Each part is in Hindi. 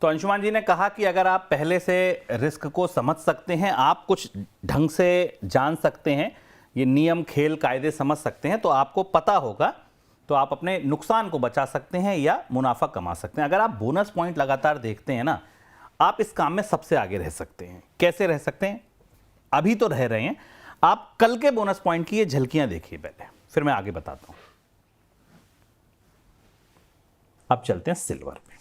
तो अंशुमान जी ने कहा कि अगर आप पहले से रिस्क को समझ सकते हैं, आप कुछ ढंग से जान सकते हैं, ये नियम खेल कायदे समझ सकते हैं, तो आपको पता होगा, तो आप अपने नुकसान को बचा सकते हैं या मुनाफा कमा सकते हैं। अगर आप बोनस पॉइंट लगातार देखते हैं ना, आप इस काम में सबसे आगे रह सकते हैं। कैसे रह सकते हैं? अभी तो रह रहे हैं, आप कल के बोनस पॉइंट की ये झलकियां देखिए पहले, फिर मैं आगे बताता हूं। अब चलते हैं सिल्वर पे।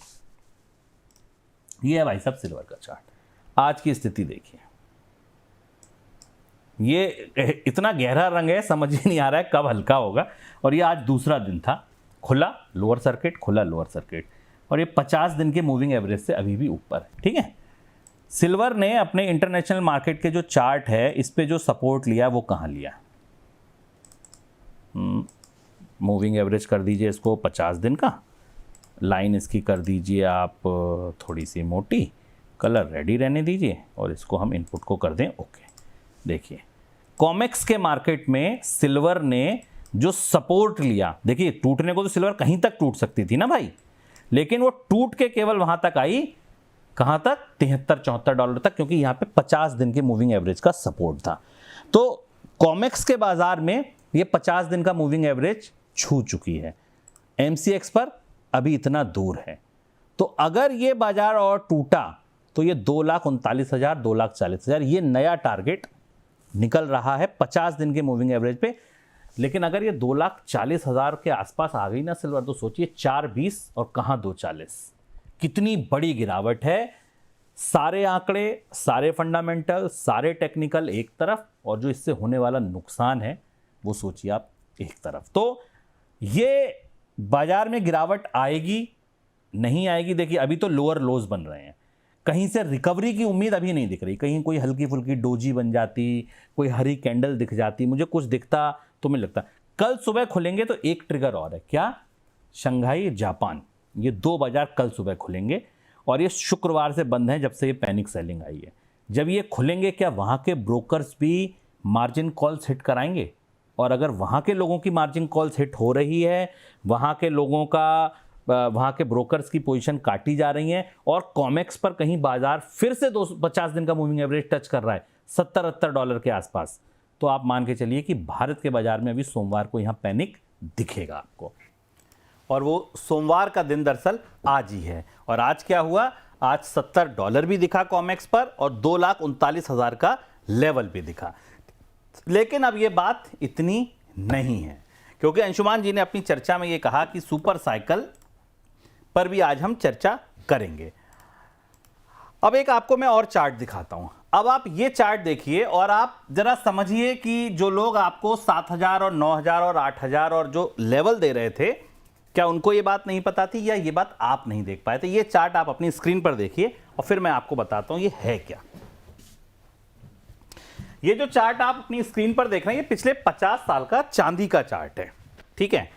ये है भाई साहब सिल्वर का चार्ट। आज की स्थिति देखिए, ये इतना गहरा रंग है, समझ ही नहीं आ रहा है कब हल्का होगा। और ये आज दूसरा दिन था, खुला लोअर सर्किट, खुला लोअर सर्किट, और ये 50 दिन के मूविंग एवरेज से अभी भी ऊपर है। ठीक है, सिल्वर ने अपने इंटरनेशनल मार्केट के जो चार्ट है, इस पे जो सपोर्ट लिया वो कहां लिया? मूविंग एवरेज कर दीजिए इसको 50 दिन का, लाइन इसकी कर दीजिए आप थोड़ी सी मोटी, कलर रेडी रहने दीजिए, और इसको हम इनपुट को कर दें ओके। देखिए कॉमेक्स के मार्केट में सिल्वर ने जो सपोर्ट लिया, देखिए टूटने को तो सिल्वर कहीं तक टूट सकती थी ना भाई, लेकिन वो टूट के केवल वहां तक आई, कहां तक? $73-74 तक, क्योंकि यहां पे 50 दिन के मूविंग एवरेज का सपोर्ट था। तो कॉमेक्स के बाजार में ये 50 दिन का मूविंग एवरेज छू चुकी है, एमसीएक्स पर अभी इतना दूर है। तो अगर ये बाजार और टूटा तो ये 2,39,000, 2,40,000 ये नया टारगेट निकल रहा है 50 दिन के मूविंग एवरेज पे। लेकिन अगर ये 2,40,000 के आसपास आ गई ना सिल्वर, तो सोचिए 4.20 और कहां 2.40, कितनी बड़ी गिरावट है। सारे आंकड़े, सारे फंडामेंटल, सारे टेक्निकल एक तरफ, और जो इससे होने वाला नुकसान है वो सोचिए आप एक तरफ। तो ये बाजार में गिरावट आएगी नहीं आएगी, देखिए अभी तो लोअर लोज बन रहे हैं, कहीं से रिकवरी की उम्मीद अभी नहीं दिख रही। कहीं कोई हल्की फुल्की डोजी बन जाती, कोई हरी कैंडल दिख जाती, मुझे कुछ दिखता तो मुझे लगता कल सुबह खुलेंगे तो एक ट्रिगर और है, क्या? शंघाई, जापान, ये 2 बाजार कल सुबह खुलेंगे, और ये शुक्रवार से बंद है जब से ये पैनिक सेलिंग आई है। जब ये खुलेंगे, क्या वहां के ब्रोकर्स भी मार्जिन कॉल्स हिट कराएंगे? और अगर वहाँ के लोगों की मार्जिन कॉल्स हिट हो रही है, वहाँ के लोगों का, वहाँ के ब्रोकर्स की पोजीशन काटी जा रही है, और कॉमेक्स पर कहीं बाजार फिर से 250 दिन का मूविंग एवरेज टच कर रहा है $70-80 के आसपास, तो आप मान के चलिए कि भारत के बाजार में अभी सोमवार को यहाँ पैनिक दिखेगा आपको। और वो सोमवार का दिन दरअसल आज ही है। और आज क्या हुआ? आज $70 भी दिखा कॉमेक्स पर, और 2,39,000 का लेवल भी दिखा। लेकिन अब ये बात इतनी नहीं है, क्योंकि अंशुमान जी ने अपनी चर्चा में ये कहा कि सुपर साइकिल पर भी आज हम चर्चा करेंगे। अब एक आपको मैं और चार्ट दिखाता हूं। अब आप ये चार्ट देखिए और आप जरा समझिए कि जो लोग आपको 7,000 और 9,000 और 8,000 और जो लेवल दे रहे थे, क्या उनको ये बात नहीं पता थी, या ये बात आप नहीं देख पाए थे? ये चार्ट आप अपनी स्क्रीन पर देखिए और फिर मैं आपको बताता हूं ये है क्या। ये जो चार्ट आप अपनी स्क्रीन पर देख रहे हैं, ये पिछले 50 साल का चांदी का चार्ट है। ठीक है,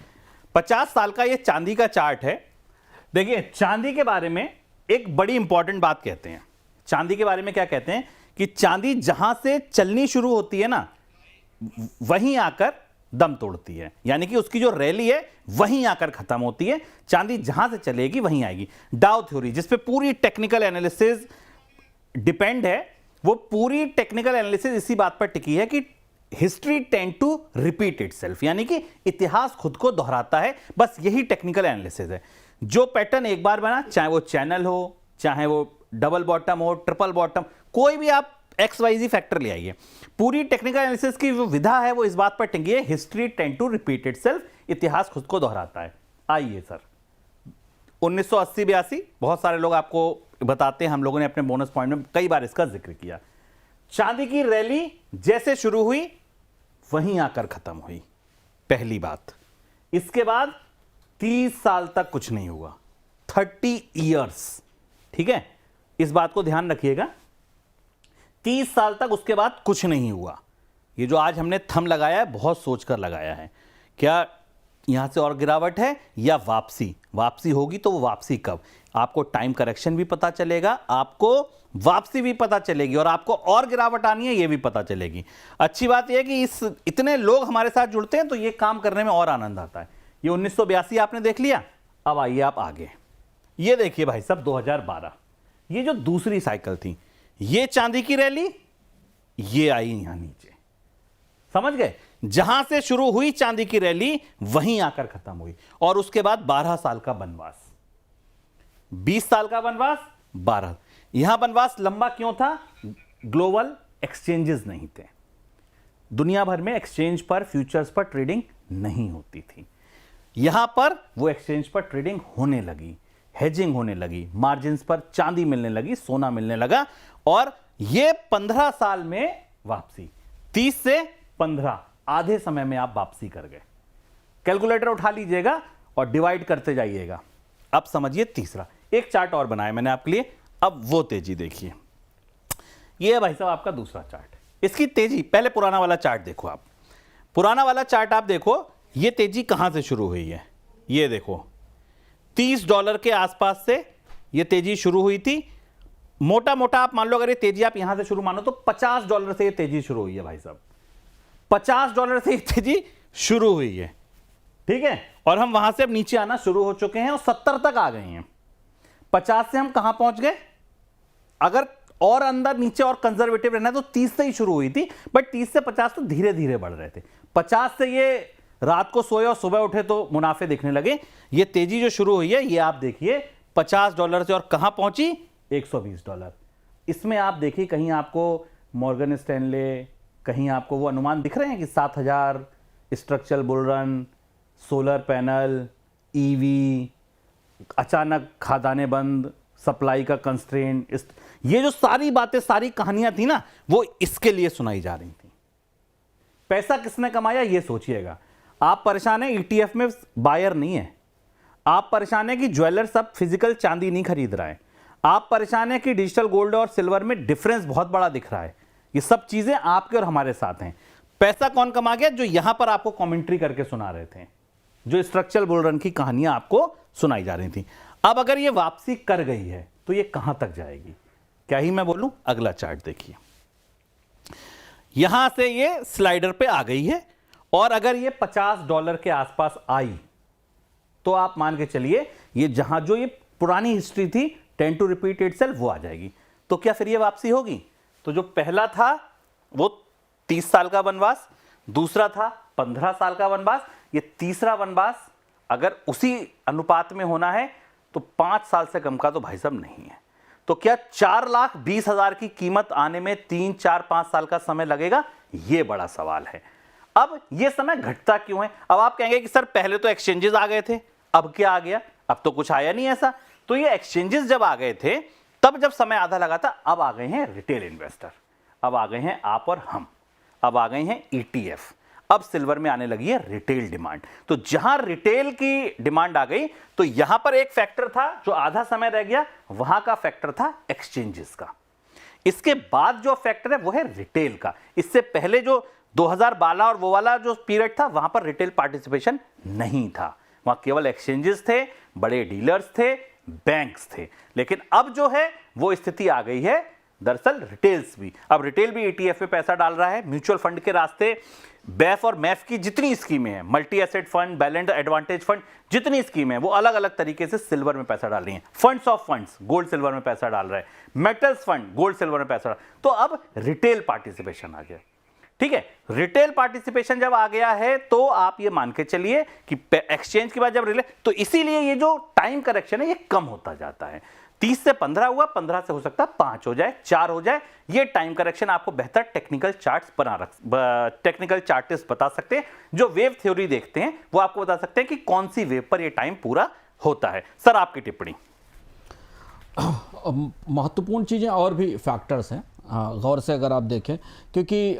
50 साल का ये चांदी का चार्ट है। देखिए चांदी के बारे में एक बड़ी इंपॉर्टेंट बात कहते हैं। चांदी के बारे में क्या कहते हैं कि चांदी जहां से चलनी शुरू होती है ना, वहीं आकर दम तोड़ती है, यानी कि उसकी जो रैली है वहीं आकर खत्म होती है। चांदी जहां से चलेगी वहीं आएगी। डाउ थ्योरी, जिस पे पूरी टेक्निकल एनालिसिस डिपेंड है, वो पूरी टेक्निकल एनालिसिस इसी बात पर टिकी है कि history tend to repeat itself, यानी कि इतिहास खुद को दोहराता है। बस यही टेक्निकल एनालिसिस है। जो पैटर्न एक बार बना, चाहे वो चैनल हो, चाहे वो डबल बॉटम हो, ट्रिपल बॉटम, कोई भी आप XYZ फैक्टर ले आइए, पूरी टेक्निकल एनालिसिस की जो विधा है वो इस बात पर टिकी है, history tend to repeat itself, इतिहास खुद को दोहराता है। आइए सर, 1980-82 बहुत सारे लोग आपको बताते हैं, हम लोगों ने अपने बोनस पॉइंट में कई बार इसका जिक्र किया। चांदी की रैली जैसे शुरू हुई वहीं आकर खत्म हुई, पहली बात। इसके बाद 30 साल तक कुछ नहीं हुआ, 30 इयर्स। ठीक है, इस बात को ध्यान रखिएगा, 30 साल तक उसके बाद कुछ नहीं हुआ। ये जो आज हमने थंब लगाया है, बहुत सोचकर लगाया है। क्या यहां से और गिरावट है या वापसी? वापसी होगी तो वो वापसी कब? आपको टाइम करेक्शन भी पता चलेगा, आपको वापसी भी पता चलेगी, और आपको और गिरावट आनी है ये भी पता चलेगी। अच्छी बात यह है कि इतने लोग हमारे साथ जुड़ते हैं तो ये काम करने में और आनंद आता है। ये 1982 आपने देख लिया। अब आइए आप आगे, ये देखिए भाई साहब 2012, ये जो दूसरी साइकिल थी, ये चांदी की रैली, ये आई यहां नीचे, समझ गए? जहां से शुरू हुई चांदी की रैली वहीं आकर खत्म हुई, और उसके बाद 12 साल का वनवास, 20 साल का वनवास, 12। यहां वनवास लंबा क्यों था? ग्लोबल एक्सचेंजेस नहीं थे, दुनिया भर में एक्सचेंज पर, फ्यूचर्स पर ट्रेडिंग नहीं होती थी। यहां पर वो एक्सचेंज पर ट्रेडिंग होने लगी, हेजिंग होने लगी, मार्जिन्स पर चांदी मिलने लगी, सोना मिलने लगा, और ये 15 साल में वापसी, 30 से 15, आधे समय में आप वापसी कर गए। कैलकुलेटर उठा लीजिएगा और डिवाइड करते जाइएगा। अब समझिए तीसरा, एक चार्ट और बनाया मैंने आपके लिए, अब वो तेजी देखिए। ये है भाई साहब आपका दूसरा चार्ट, इसकी तेजी, पहले पुराना वाला चार्ट देखो आप, पुराना वाला चार्ट आप देखो, ये तेजी कहां से शुरू हुई है, ये देखो $30 के आसपास से ये तेजी शुरू हुई थी। मोटा मोटा आप मान लो, अगर ये तेजी आप यहां से शुरू मानो तो $50 से ये तेजी शुरू हुई है भाई साहब, $50 से ये तेजी शुरू हुई है, ठीक है? और हम वहां से अब नीचे आना शुरू हो चुके हैं और 70 तक आ गए हैं। 50 से हम कहां पहुंच गए? अगर और अंदर नीचे और कंजर्वेटिव रहना तो 30 से ही शुरू हुई थी, बट 30 से 50 तो धीरे धीरे बढ़ रहे थे। 50 से ये रात को सोए और सुबह उठे तो मुनाफे दिखने लगे। ये तेजी जो शुरू हुई है, ये आप देखिए $50 से और कहां पहुंची? $120। इसमें आप देखिए कहीं आपको मॉर्गन स्टैनले, कहीं आपको वो अनुमान दिख रहे हैं कि 7000, structural bull run, solar panel, EV, अचानक खादाने बंद, सप्लाई का कंस्ट्रेंट, ये जो सारी बातें, सारी कहानियां थी ना, वो इसके लिए सुनाई जा रही थी। पैसा किसने कमाया ये सोचिएगा। आप परेशान हैं ईटीएफ में बायर नहीं है, आप परेशान हैं कि ज्वेलर सब फिजिकल चांदी नहीं खरीद रहा है, आप परेशान हैं कि डिजिटल गोल्ड और सिल्वर में डिफरेंस बहुत बड़ा दिख रहा है। ये सब चीजें आपके और हमारे साथ हैं। पैसा कौन कमा गया? जो यहां पर आपको कमेंट्री करके सुना रहे थे, जो स्ट्रक्चरल बुल रन की कहानियां आपको सुनाई जा रही थी। अब अगर ये वापसी कर गई है तो ये कहां तक जाएगी? क्या ही मैं बोलूं? अगला चार्ट देखिए, यहां से ये स्लाइडर पे आ गई है, और अगर ये $50 के आसपास आई तो आप मान के चलिए ये जहां जो ये पुरानी हिस्ट्री थी, टेंड टू रिपीट इटसेल्फ, वो आ जाएगी। तो क्या फिर ये वापसी होगी? तो जो पहला था वो 30 साल का वनवास, दूसरा था 15 साल का वनवास, ये तीसरा वनवास अगर उसी अनुपात में होना है तो 5 साल से कम का तो भाई साहब नहीं है। तो क्या 4,20,000 की कीमत आने में 3, 4, 5 साल का समय लगेगा? ये बड़ा सवाल है। अब ये समय घटता क्यों है? अब आप कहेंगे कि सर पहले तो एक्सचेंजेस आ गए थे, अब क्या आ गया? अब तो कुछ आया नहीं ऐसा। तो ये एक्सचेंजेस जब आ गए थे तब जब समय आधा लगा था, अब आ गए हैं रिटेल इन्वेस्टर, अब आ गए हैं आप और हम, अब आ गए हैं ईटीएफ, अब सिल्वर में आने लगी है रिटेल डिमांड। तो जहां रिटेल की डिमांड आ गई तो यहां पर एक फैक्टर था जो आधा समय रह गया, वहां का फैक्टर था एक्सचेंजेस का। इसके बाद जो फैक्टर है वो है रिटेल का। इससे पहले जो 2012 और वो वाला जो पीरियड था वहां पर रिटेल पार्टिसिपेशन नहीं था, वहां केवल एक्सचेंजेस थे, बड़े डीलर्स थे, बैंक्स थे। लेकिन अब जो है वो स्थिति आ गई है, दरअसल रिटेल्स भी, अब रिटेल भी ईटीएफ में पैसा डाल रहा है। म्यूचुअल फंड के रास्ते बैफ और मैफ की जितनी स्कीमें हैं, multi asset fund, balanced advantage fund, जितनी स्कीमें हैं वो अलग अलग तरीके से सिल्वर में पैसा डाल रही हैं। Funds of funds gold silver में पैसा डाल रहा है, मेटल्स फंड गोल्ड सिल्वर में पैसा डाल। तो अब रिटेल पार्टिसिपेशन आ गया, ठीक है। रिटेल पार्टिसिपेशन जब आ गया है तो आप ये मान के चलिए कि एक्सचेंज के बाद जब रिले, तो इसीलिए ये जो टाइम करेक्शन है ये कम होता जाता है। 30 से 15 हुआ, 15 से हो सकता है 5 हो जाए, 4 हो जाए। ये टाइम करेक्शन आपको बेहतर टेक्निकल चार्टिस्ट बता सकते हैं। जो वेव थ्योरी देखते हैं वो आपको बता सकते हैं कि कौन सी वेव पर ये टाइम पूरा होता है। सर आपकी टिप्पणी। महत्वपूर्ण चीज़ें और भी फैक्टर्स हैं, गौर से अगर आप देखें, क्योंकि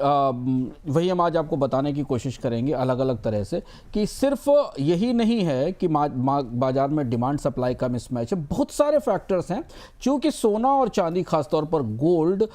वही हम आज आपको बताने की कोशिश करेंगे अलग अलग तरह से कि सिर्फ यही नहीं है कि बाजार में डिमांड सप्लाई का मिसमैच है, बहुत सारे फैक्टर्स हैं। चूँकि सोना और चांदी, खासतौर पर गोल्ड,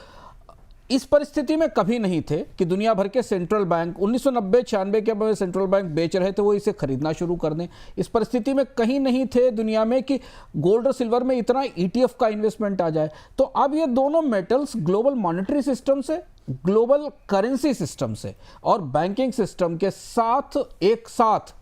इस परिस्थिति में कभी नहीं थे कि दुनिया भर के सेंट्रल बैंक 1990-96 के बाद सेंट्रल बैंक बेच रहे थे, वो इसे खरीदना शुरू कर दें। इस परिस्थिति में कहीं नहीं थे दुनिया में कि गोल्ड और सिल्वर में इतना ईटीएफ का इन्वेस्टमेंट आ जाए। तो अब ये दोनों मेटल्स ग्लोबल मॉनेटरी सिस्टम से, ग्लोबल करेंसी सिस्टम से और बैंकिंग सिस्टम के साथ एक साथ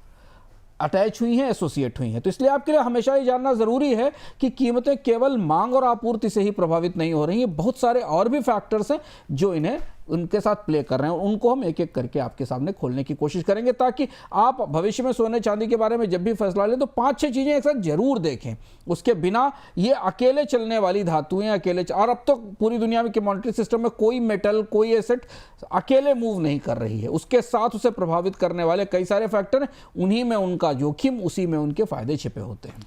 अटैच हुई हैं, एसोसिएट हुई हैं। तो इसलिए आपके लिए हमेशा ये जानना ज़रूरी है कि कीमतें केवल मांग और आपूर्ति से ही प्रभावित नहीं हो रही हैं, बहुत सारे और भी फैक्टर्स हैं जो इन्हें उनके साथ प्ले कर रहे हैं। उनको हम एक एक करके आपके सामने खोलने की कोशिश करेंगे ताकि आप भविष्य में सोने चांदी के बारे में जब भी फैसला लें तो 5-6 चीज़ें एक साथ जरूर देखें। उसके बिना ये अकेले चलने वाली धातुएं और अब तो पूरी दुनिया में के मॉनेटरी सिस्टम में कोई मेटल, कोई एसेट अकेले मूव नहीं कर रही है, उसके साथ उसे प्रभावित करने वाले कई सारे फैक्टर हैं, उन्हीं में उनका जोखिम, उसी में उनके फायदे छिपे होते हैं।